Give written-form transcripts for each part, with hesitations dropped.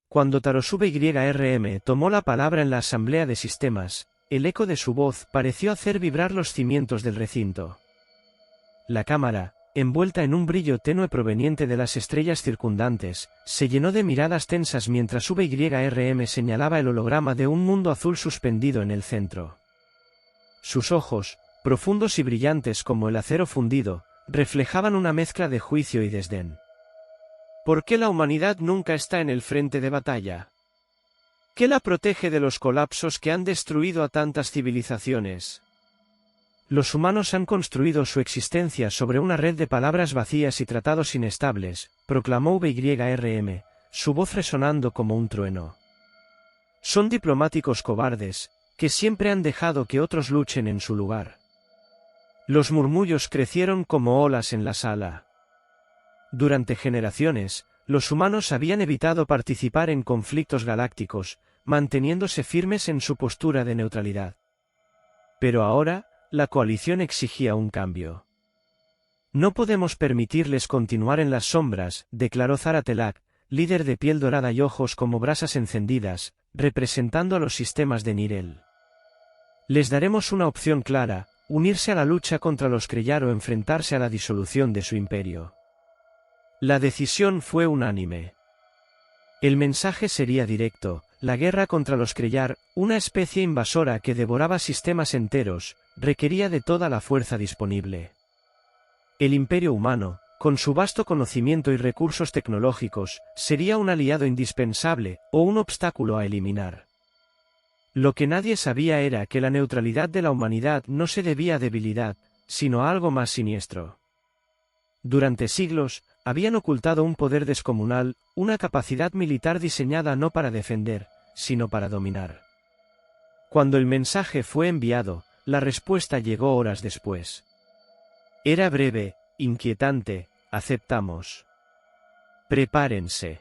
Cuando Tarosube YRM tomó la palabra en la asamblea de sistemas, el eco de su voz pareció hacer vibrar los cimientos del recinto. La cámara, envuelta en un brillo tenue proveniente de las estrellas circundantes, se llenó de miradas tensas mientras VYRM señalaba el holograma de un mundo azul suspendido en el centro. Sus ojos, profundos y brillantes como el acero fundido, reflejaban una mezcla de juicio y desdén. ¿Por qué la humanidad nunca está en el frente de batalla? ¿Qué la protege de los colapsos que han destruido a tantas civilizaciones? Los humanos han construido su existencia sobre una red de palabras vacías y tratados inestables, proclamó VYRM, su voz resonando como un trueno. Son diplomáticos cobardes, que siempre han dejado que otros luchen en su lugar. Los murmullos crecieron como olas en la sala. Durante generaciones, los humanos habían evitado participar en conflictos galácticos, manteniéndose firmes en su postura de neutralidad. Pero ahora, la coalición exigía un cambio. No podemos permitirles continuar en las sombras, declaró Zara Telak, líder de piel dorada y ojos como brasas encendidas, representando a los sistemas de Nirel. Les daremos una opción clara: unirse a la lucha contra los Kreyar o enfrentarse a la disolución de su imperio. La decisión fue unánime. El mensaje sería directo: la guerra contra los Kreyar, una especie invasora que devoraba sistemas enteros, requería de toda la fuerza disponible. El imperio humano, con su vasto conocimiento y recursos tecnológicos, sería un aliado indispensable, o un obstáculo a eliminar. Lo que nadie sabía era que la neutralidad de la humanidad no se debía a debilidad, sino a algo más siniestro. Durante siglos, habían ocultado un poder descomunal, una capacidad militar diseñada no para defender, sino para dominar. Cuando el mensaje fue enviado, la respuesta llegó horas después. Era breve, inquietante: aceptamos. Prepárense.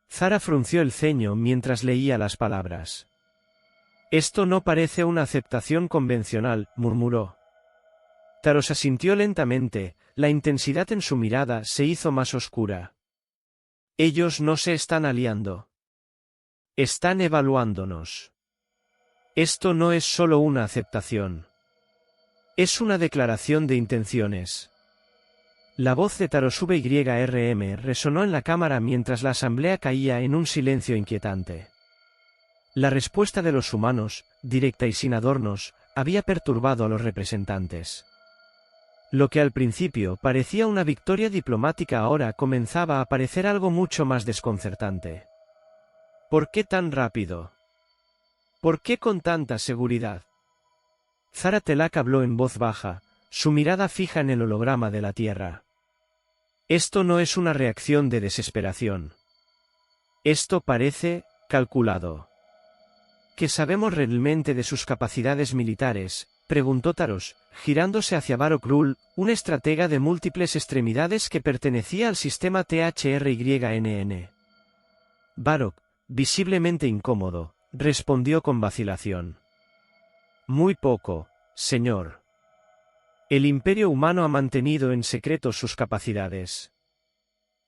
Zara frunció el ceño mientras leía las palabras. Esto no parece una aceptación convencional, murmuró. Taros asintió lentamente, la intensidad en su mirada se hizo más oscura. Ellos no se están aliando. Están evaluándonos. Esto no es solo una aceptación. Es una declaración de intenciones. La voz de Tarosube YRM resonó en la cámara mientras la asamblea caía en un silencio inquietante. La respuesta de los humanos, directa y sin adornos, había perturbado a los representantes. Lo que al principio parecía una victoria diplomática ahora comenzaba a parecer algo mucho más desconcertante. ¿Por qué tan rápido? ¿Por qué con tanta seguridad? Zara Telak habló en voz baja, su mirada fija en el holograma de la Tierra. Esto no es una reacción de desesperación. Esto parece calculado. ¿Qué sabemos realmente de sus capacidades militares?, preguntó Taros, girándose hacia Barok Rul, un estratega de múltiples extremidades que pertenecía al sistema THRYNN. Barok, visiblemente incómodo, respondió con vacilación. Muy poco, señor. El imperio humano ha mantenido en secreto sus capacidades.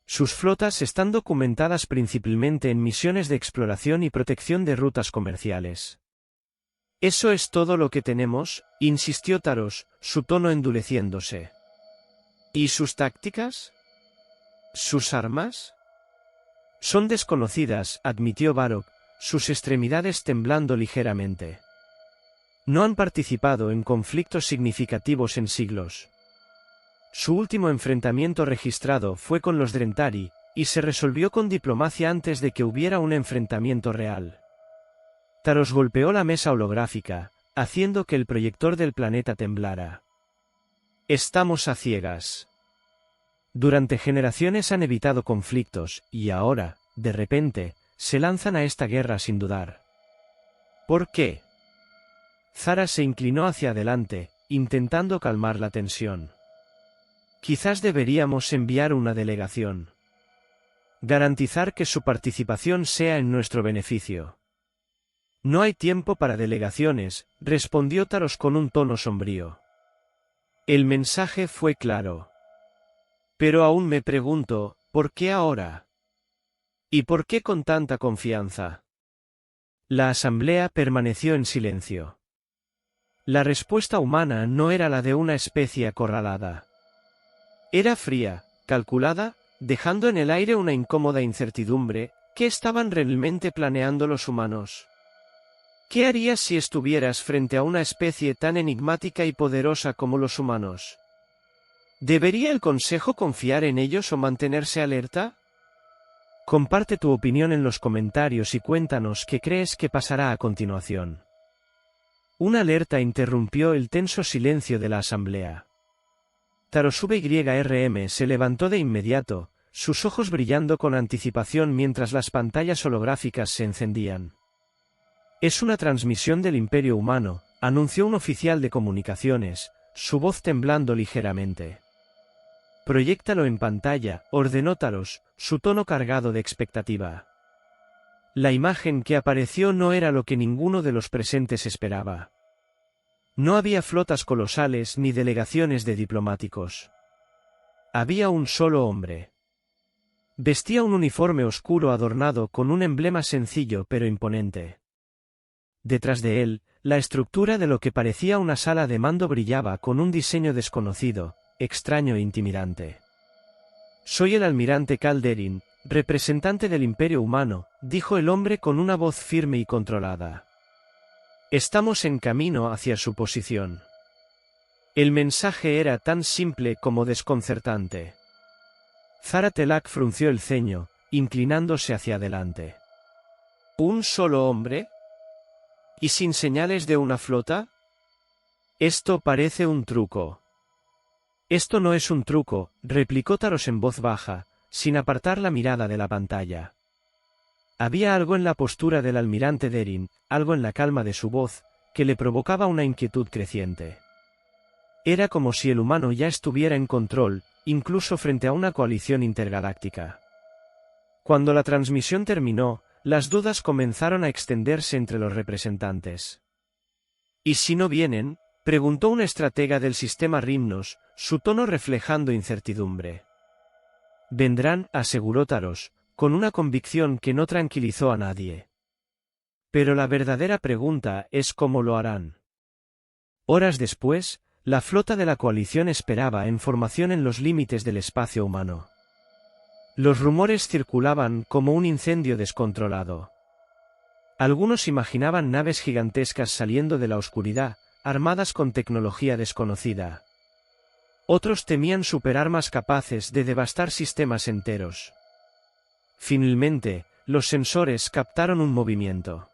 Sus flotas están documentadas principalmente en misiones de exploración y protección de rutas comerciales. ¿Eso es todo lo que tenemos?, insistió Taros, su tono endureciéndose. ¿Y sus tácticas? ¿Sus armas? Son desconocidas, admitió Barok, sus extremidades temblando ligeramente. No han participado en conflictos significativos en siglos. Su último enfrentamiento registrado fue con los Drentari, y se resolvió con diplomacia antes de que hubiera un enfrentamiento real. Taros golpeó la mesa holográfica, haciendo que el proyector del planeta temblara. Estamos a ciegas. Durante generaciones han evitado conflictos, y ahora, de repente, se lanzan a esta guerra sin dudar. ¿Por qué? Zara se inclinó hacia adelante, intentando calmar la tensión. Quizás deberíamos enviar una delegación. Garantizar que su participación sea en nuestro beneficio. No hay tiempo para delegaciones, respondió Taros con un tono sombrío. El mensaje fue claro. Pero aún me pregunto, ¿por qué ahora? ¿Y por qué con tanta confianza? La asamblea permaneció en silencio. La respuesta humana no era la de una especie acorralada. Era fría, calculada, dejando en el aire una incómoda incertidumbre. ¿Qué estaban realmente planeando los humanos? ¿Qué harías si estuvieras frente a una especie tan enigmática y poderosa como los humanos? ¿Debería el Consejo confiar en ellos o mantenerse alerta? Comparte tu opinión en los comentarios y cuéntanos qué crees que pasará a continuación. Una alerta interrumpió el tenso silencio de la asamblea. Tarosuke YRM se levantó de inmediato, sus ojos brillando con anticipación mientras las pantallas holográficas se encendían. «Es una transmisión del Imperio Humano», anunció un oficial de comunicaciones, su voz temblando ligeramente. «Proyéctalo en pantalla», ordenó Taros, su tono cargado de expectativa. La imagen que apareció no era lo que ninguno de los presentes esperaba. No había flotas colosales ni delegaciones de diplomáticos. Había un solo hombre. Vestía un uniforme oscuro adornado con un emblema sencillo pero imponente. Detrás de él, la estructura de lo que parecía una sala de mando brillaba con un diseño desconocido, extraño e intimidante. «Soy el almirante Calderin, representante del Imperio Humano», dijo el hombre con una voz firme y controlada. «Estamos en camino hacia su posición». El mensaje era tan simple como desconcertante. Zara Telak frunció el ceño, inclinándose hacia adelante. ¿Un solo hombre? ¿Y sin señales de una flota? Esto parece un truco. Esto no es un truco, replicó Taros en voz baja, sin apartar la mirada de la pantalla. Había algo en la postura del almirante Derin, algo en la calma de su voz, que le provocaba una inquietud creciente. Era como si el humano ya estuviera en control, incluso frente a una coalición intergaláctica. Cuando la transmisión terminó, las dudas comenzaron a extenderse entre los representantes. ¿Y si no vienen?, preguntó un estratega del sistema Rhymnos, su tono reflejando incertidumbre. «Vendrán», aseguró Taros, con una convicción que no tranquilizó a nadie. Pero la verdadera pregunta es cómo lo harán. Horas después, la flota de la coalición esperaba en formación en los límites del espacio humano. Los rumores circulaban como un incendio descontrolado. Algunos imaginaban naves gigantescas saliendo de la oscuridad, armadas con tecnología desconocida. Otros temían superarmas capaces de devastar sistemas enteros. Finalmente, los sensores captaron un movimiento.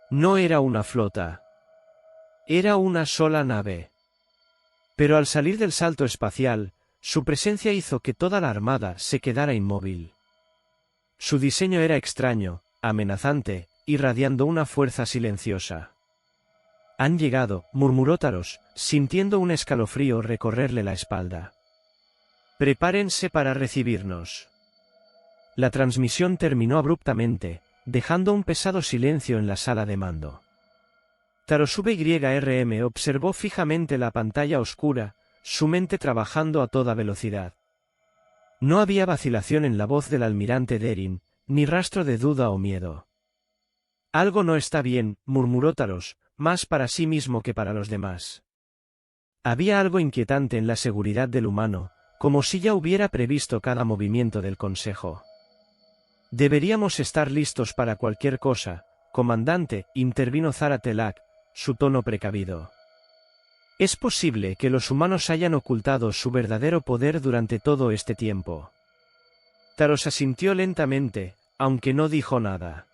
No era una flota. Era una sola nave. Pero al salir del salto espacial, su presencia hizo que toda la armada se quedara inmóvil. Su diseño era extraño, amenazante, irradiando una fuerza silenciosa. «Han llegado», murmuró Taros, sintiendo un escalofrío recorrerle la espalda. «Prepárense para recibirnos». La transmisión terminó abruptamente, dejando un pesado silencio en la sala de mando. Tarosuke YRM observó fijamente la pantalla oscura, su mente trabajando a toda velocidad. No había vacilación en la voz del almirante Derin, ni rastro de duda o miedo. «Algo no está bien», murmuró Taros, más para sí mismo que para los demás. Había algo inquietante en la seguridad del humano, como si ya hubiera previsto cada movimiento del Consejo. «Deberíamos estar listos para cualquier cosa, comandante», intervino Zara Telak, su tono precavido. «Es posible que los humanos hayan ocultado su verdadero poder durante todo este tiempo». Taros asintió lentamente, aunque no dijo nada.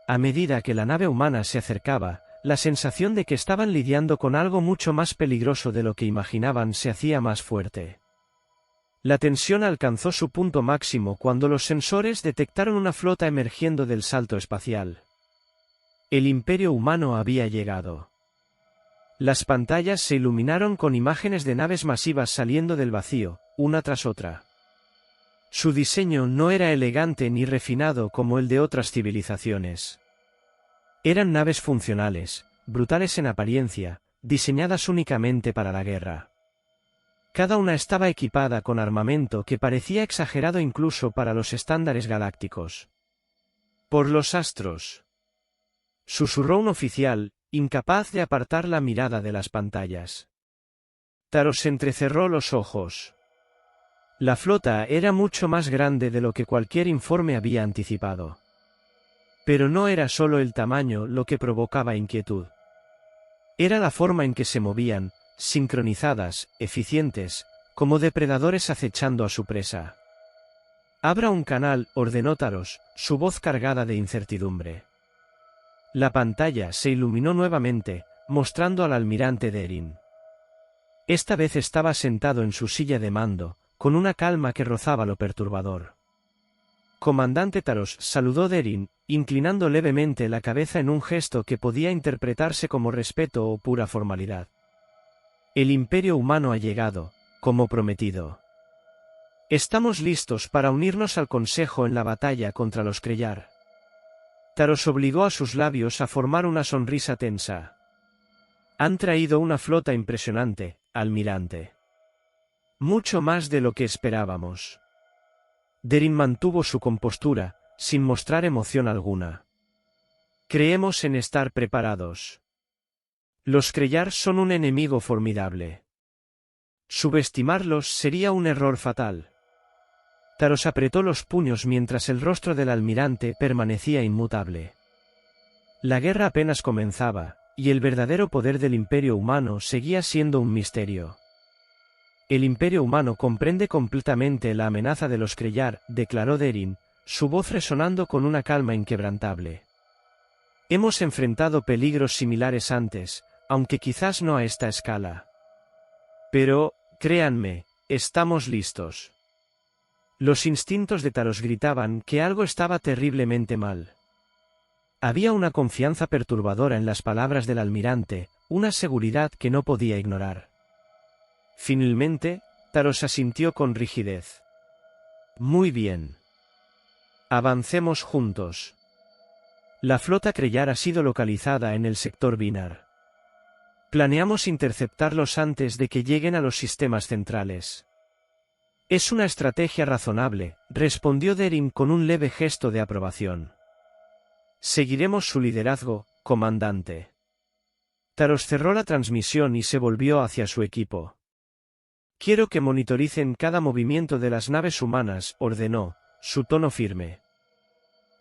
A medida que la nave humana se acercaba, la sensación de que estaban lidiando con algo mucho más peligroso de lo que imaginaban se hacía más fuerte. La tensión alcanzó su punto máximo cuando los sensores detectaron una flota emergiendo del salto espacial. El Imperio Humano había llegado. Las pantallas se iluminaron con imágenes de naves masivas saliendo del vacío, una tras otra. Su diseño no era elegante ni refinado como el de otras civilizaciones. Eran naves funcionales, brutales en apariencia, diseñadas únicamente para la guerra. Cada una estaba equipada con armamento que parecía exagerado incluso para los estándares galácticos. «Por los astros», susurró un oficial, incapaz de apartar la mirada de las pantallas. Taros entrecerró los ojos. La flota era mucho más grande de lo que cualquier informe había anticipado. Pero no era solo el tamaño lo que provocaba inquietud. Era la forma en que se movían, sincronizadas, eficientes, como depredadores acechando a su presa. «Abra un canal», ordenó Taros, su voz cargada de incertidumbre. La pantalla se iluminó nuevamente, mostrando al almirante Derin. Esta vez estaba sentado en su silla de mando, con una calma que rozaba lo perturbador. «Comandante Taros», saludó Derin, inclinando levemente la cabeza en un gesto que podía interpretarse como respeto o pura formalidad. «El Imperio Humano ha llegado, como prometido. Estamos listos para unirnos al Consejo en la batalla contra los Kreyar». Taros obligó a sus labios a formar una sonrisa tensa. «Han traído una flota impresionante, almirante. Mucho más de lo que esperábamos». Derin mantuvo su compostura, sin mostrar emoción alguna. «Creemos en estar preparados. Los Kreyar son un enemigo formidable. Subestimarlos sería un error fatal». Taros apretó los puños mientras el rostro del almirante permanecía inmutable. La guerra apenas comenzaba, y el verdadero poder del Imperio Humano seguía siendo un misterio. «El Imperio Humano comprende completamente la amenaza de los Kreyar», declaró Derin, su voz resonando con una calma inquebrantable. «Hemos enfrentado peligros similares antes, aunque quizás no a esta escala. Pero, créanme, estamos listos». Los instintos de Taros gritaban que algo estaba terriblemente mal. Había una confianza perturbadora en las palabras del almirante, una seguridad que no podía ignorar. Finalmente, Taros asintió con rigidez. «Muy bien. Avancemos juntos». La flota Kreyar ha sido localizada en el sector Binar. Planeamos interceptarlos antes de que lleguen a los sistemas centrales. «Es una estrategia razonable», respondió Derin con un leve gesto de aprobación. «Seguiremos su liderazgo, comandante». Taros cerró la transmisión y se volvió hacia su equipo. «Quiero que monitoricen cada movimiento de las naves humanas», ordenó, su tono firme.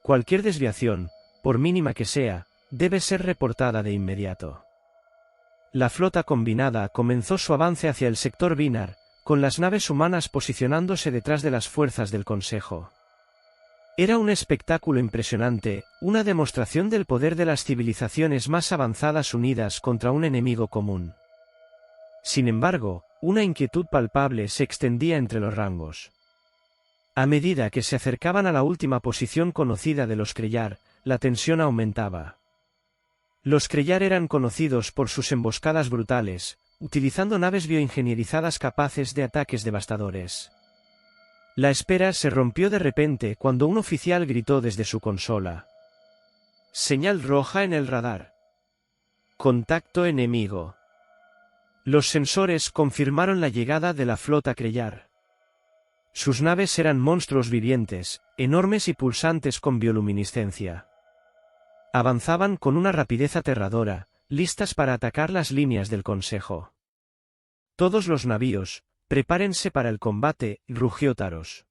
«Cualquier desviación, por mínima que sea, debe ser reportada de inmediato». La flota combinada comenzó su avance hacia el sector Binar, con las naves humanas posicionándose detrás de las fuerzas del Consejo. Era un espectáculo impresionante, una demostración del poder de las civilizaciones más avanzadas unidas contra un enemigo común. Sin embargo, una inquietud palpable se extendía entre los rangos. A medida que se acercaban a la última posición conocida de los Kreyar, la tensión aumentaba. Los Kreyar eran conocidos por sus emboscadas brutales, utilizando naves bioingenierizadas capaces de ataques devastadores. La espera se rompió de repente cuando un oficial gritó desde su consola. «Señal roja en el radar. Contacto enemigo». Los sensores confirmaron la llegada de la flota Kreyar. Sus naves eran monstruos vivientes, enormes y pulsantes con bioluminiscencia. Avanzaban con una rapidez aterradora, listas para atacar las líneas del Consejo. «Todos los navíos, prepárense para el combate», rugió Taros.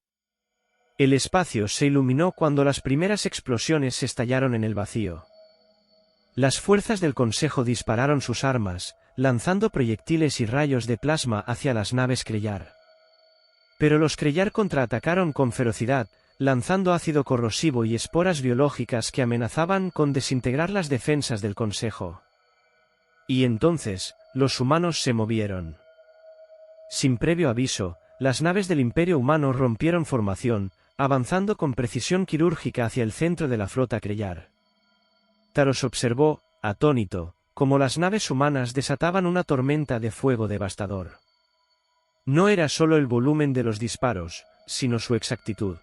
El espacio se iluminó cuando las primeras explosiones estallaron en el vacío. Las fuerzas del Consejo dispararon sus armas, lanzando proyectiles y rayos de plasma hacia las naves Kreyar. Pero los Kreyar contraatacaron con ferocidad, lanzando ácido corrosivo y esporas biológicas que amenazaban con desintegrar las defensas del Consejo. Y entonces, los humanos se movieron. Sin previo aviso, las naves del Imperio Humano rompieron formación, avanzando con precisión quirúrgica hacia el centro de la flota Kreyar. Taros observó, atónito, cómo las naves humanas desataban una tormenta de fuego devastador. No era solo el volumen de los disparos, sino su exactitud.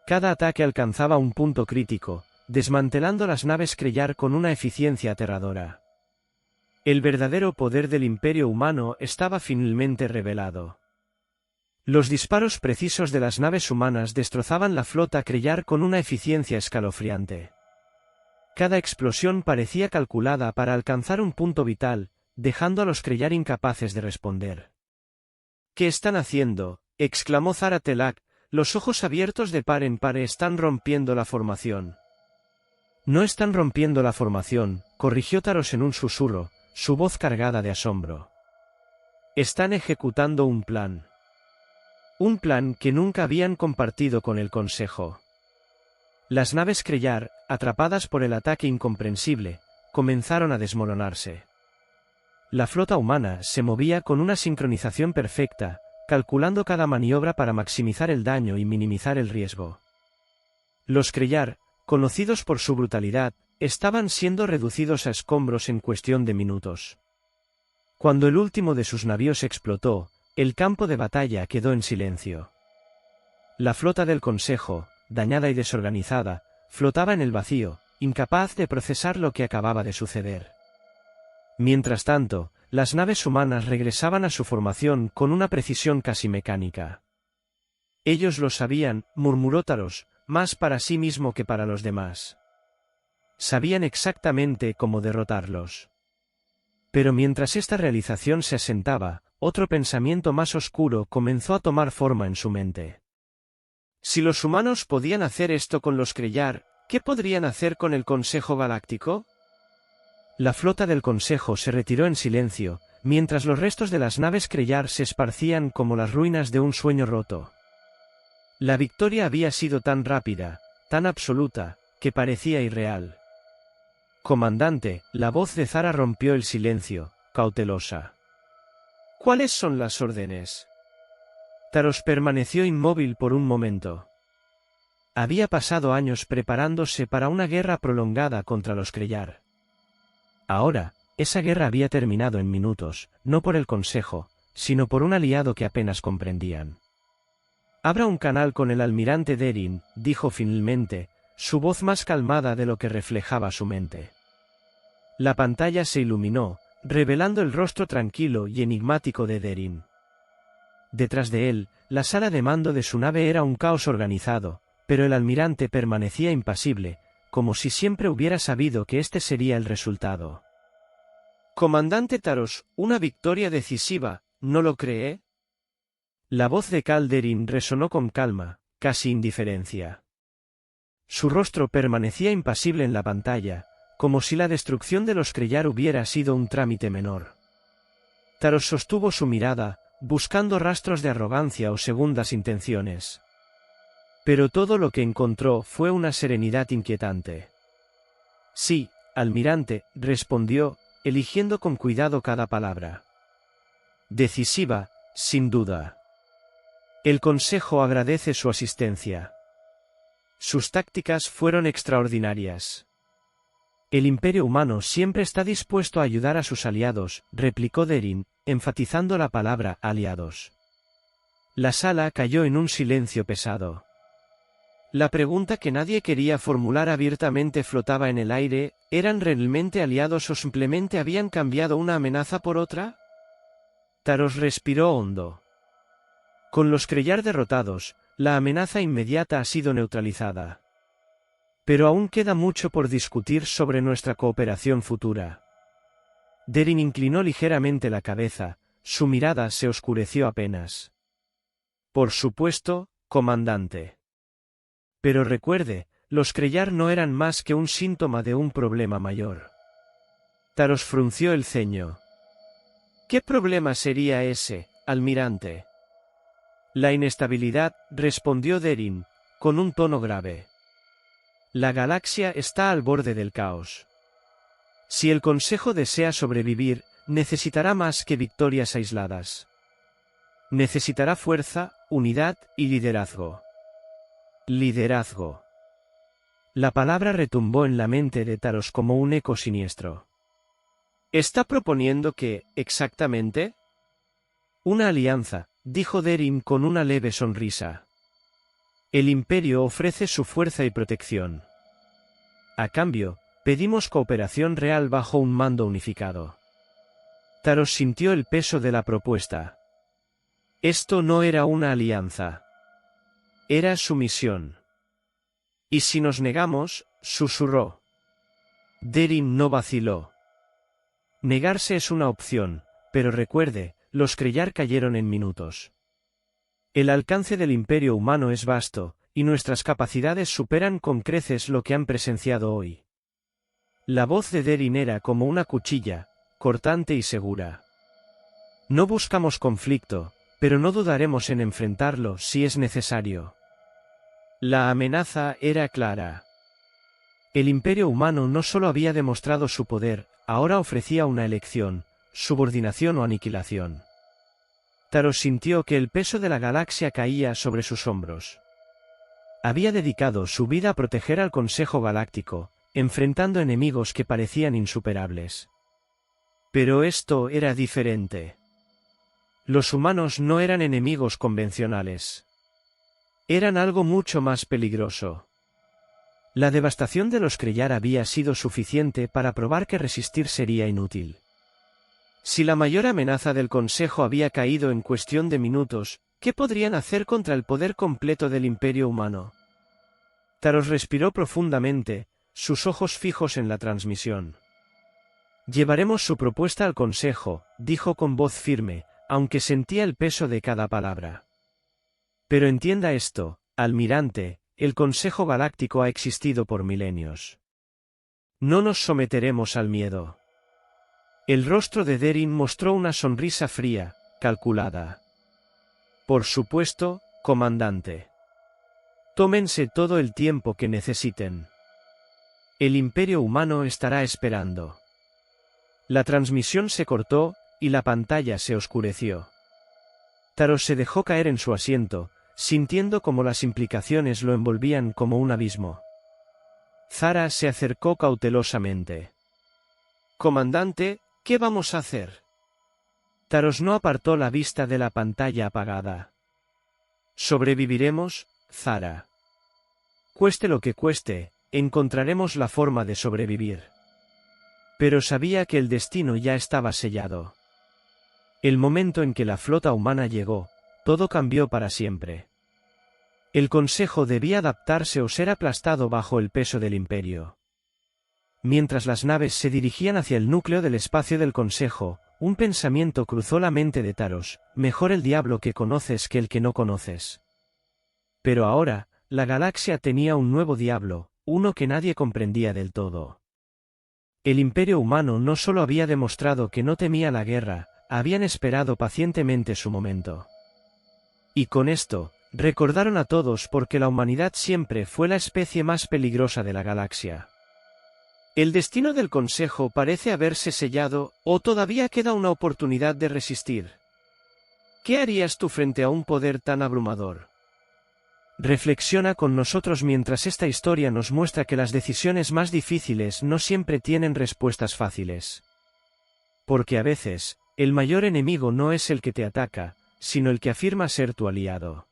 Cada ataque alcanzaba un punto crítico, desmantelando las naves Kreyar con una eficiencia aterradora. El verdadero poder del imperio humano estaba finalmente revelado. Los disparos precisos de las naves humanas destrozaban la flota Krellar con una eficiencia escalofriante. Cada explosión parecía calculada para alcanzar un punto vital, dejando a los Krellar incapaces de responder. ¿Qué están haciendo?, exclamó Zara Telak, los ojos abiertos de par en par. Están rompiendo la formación. No están rompiendo la formación, corrigió Taros en un susurro, su voz cargada de asombro. Están ejecutando un plan. Un plan que nunca habían compartido con el Consejo. Las naves Krellar, atrapadas por el ataque incomprensible, comenzaron a desmoronarse. La flota humana se movía con una sincronización perfecta, calculando cada maniobra para maximizar el daño y minimizar el riesgo. Los Krellar, conocidos por su brutalidad, estaban siendo reducidos a escombros en cuestión de minutos. Cuando el último de sus navíos explotó, el campo de batalla quedó en silencio. La flota del Consejo, dañada y desorganizada, flotaba en el vacío, incapaz de procesar lo que acababa de suceder. Mientras tanto, las naves humanas regresaban a su formación con una precisión casi mecánica. Ellos lo sabían, murmuró Taros, más para sí mismo que para los demás. Sabían exactamente cómo derrotarlos. Pero mientras esta realización se asentaba, otro pensamiento más oscuro comenzó a tomar forma en su mente. Si los humanos podían hacer esto con los Krellar, ¿qué podrían hacer con el Consejo Galáctico? La flota del Consejo se retiró en silencio, mientras los restos de las naves Krellar se esparcían como las ruinas de un sueño roto. La victoria había sido tan rápida, tan absoluta, que parecía irreal. Comandante, la voz de Zara rompió el silencio, cautelosa. ¿Cuáles son las órdenes? Taros permaneció inmóvil por un momento. Había pasado años preparándose para una guerra prolongada contra los Krellar. Ahora, esa guerra había terminado en minutos, no por el Consejo, sino por un aliado que apenas comprendían. Abra un canal con el almirante Derin, dijo finalmente, su voz más calmada de lo que reflejaba su mente. La pantalla se iluminó, revelando el rostro tranquilo y enigmático de Derin. Detrás de él, la sala de mando de su nave era un caos organizado, pero el almirante permanecía impasible, como si siempre hubiera sabido que este sería el resultado. Comandante Taros, una victoria decisiva, ¿no lo cree? La voz de Kal Derin resonó con calma, casi indiferencia. Su rostro permanecía impasible en la pantalla, como si la destrucción de los Krellar hubiera sido un trámite menor. Taros sostuvo su mirada, buscando rastros de arrogancia o segundas intenciones. Pero todo lo que encontró fue una serenidad inquietante. Sí, almirante, respondió, eligiendo con cuidado cada palabra. Decisiva, sin duda. El Consejo agradece su asistencia. Sus tácticas fueron extraordinarias. El Imperio Humano siempre está dispuesto a ayudar a sus aliados, replicó Derin, enfatizando la palabra aliados. La sala cayó en un silencio pesado. La pregunta que nadie quería formular abiertamente flotaba en el aire, ¿eran realmente aliados o simplemente habían cambiado una amenaza por otra? Taros respiró hondo. Con los Krellar derrotados, la amenaza inmediata ha sido neutralizada. Pero aún queda mucho por discutir sobre nuestra cooperación futura. Derin inclinó ligeramente la cabeza, su mirada se oscureció apenas. Por supuesto, comandante. Pero recuerde, los Krellar no eran más que un síntoma de un problema mayor. Taros frunció el ceño. ¿Qué problema sería ese, almirante? La inestabilidad, respondió Derin, con un tono grave. La galaxia está al borde del caos. Si el Consejo desea sobrevivir, necesitará más que victorias aisladas. Necesitará fuerza, unidad y liderazgo. Liderazgo. La palabra retumbó en la mente de Taros como un eco siniestro. ¿Está proponiendo que, exactamente? Una alianza, dijo Derin con una leve sonrisa. El Imperio ofrece su fuerza y protección. A cambio, pedimos cooperación real bajo un mando unificado. Taros sintió el peso de la propuesta. Esto no era una alianza. Era sumisión. ¿Y si nos negamos?, susurró. Derin no vaciló. Negarse es una opción, pero recuerde, los Krellar cayeron en minutos. El alcance del imperio humano es vasto, y nuestras capacidades superan con creces lo que han presenciado hoy. La voz de Derin era como una cuchilla, cortante y segura. No buscamos conflicto, pero no dudaremos en enfrentarlo si es necesario. La amenaza era clara. El imperio humano no solo había demostrado su poder, ahora ofrecía una elección, subordinación o aniquilación. Taros sintió que el peso de la galaxia caía sobre sus hombros. Había dedicado su vida a proteger al Consejo Galáctico, enfrentando enemigos que parecían insuperables. Pero esto era diferente. Los humanos no eran enemigos convencionales. Eran algo mucho más peligroso. La devastación de los Krellar había sido suficiente para probar que resistir sería inútil. Si la mayor amenaza del Consejo había caído en cuestión de minutos, ¿qué podrían hacer contra el poder completo del Imperio humano? Taros respiró profundamente, sus ojos fijos en la transmisión. Llevaremos su propuesta al Consejo, dijo con voz firme, aunque sentía el peso de cada palabra. Pero entienda esto, almirante, el Consejo Galáctico ha existido por milenios. No nos someteremos al miedo. El rostro de Derin mostró una sonrisa fría, calculada. Por supuesto, comandante. Tómense todo el tiempo que necesiten. El Imperio humano estará esperando. La transmisión se cortó, y la pantalla se oscureció. Taros se dejó caer en su asiento, sintiendo como las implicaciones lo envolvían como un abismo. Zara se acercó cautelosamente. Comandante, ¿qué vamos a hacer? Taros no apartó la vista de la pantalla apagada. ¿Sobreviviremos, Zara? Cueste lo que cueste, encontraremos la forma de sobrevivir. Pero sabía que el destino ya estaba sellado. El momento en que la flota humana llegó, todo cambió para siempre. El Consejo debía adaptarse o ser aplastado bajo el peso del Imperio. Mientras las naves se dirigían hacia el núcleo del espacio del Consejo, un pensamiento cruzó la mente de Taros: mejor el diablo que conoces que el que no conoces. Pero ahora, la galaxia tenía un nuevo diablo, uno que nadie comprendía del todo. El Imperio humano no solo había demostrado que no temía la guerra, habían esperado pacientemente su momento. Y con esto, recordaron a todos porque la humanidad siempre fue la especie más peligrosa de la galaxia. El destino del Consejo parece haberse sellado, ¿o todavía queda una oportunidad de resistir? ¿Qué harías tú frente a un poder tan abrumador? Reflexiona con nosotros mientras esta historia nos muestra que las decisiones más difíciles no siempre tienen respuestas fáciles. Porque a veces, el mayor enemigo no es el que te ataca, sino el que afirma ser tu aliado.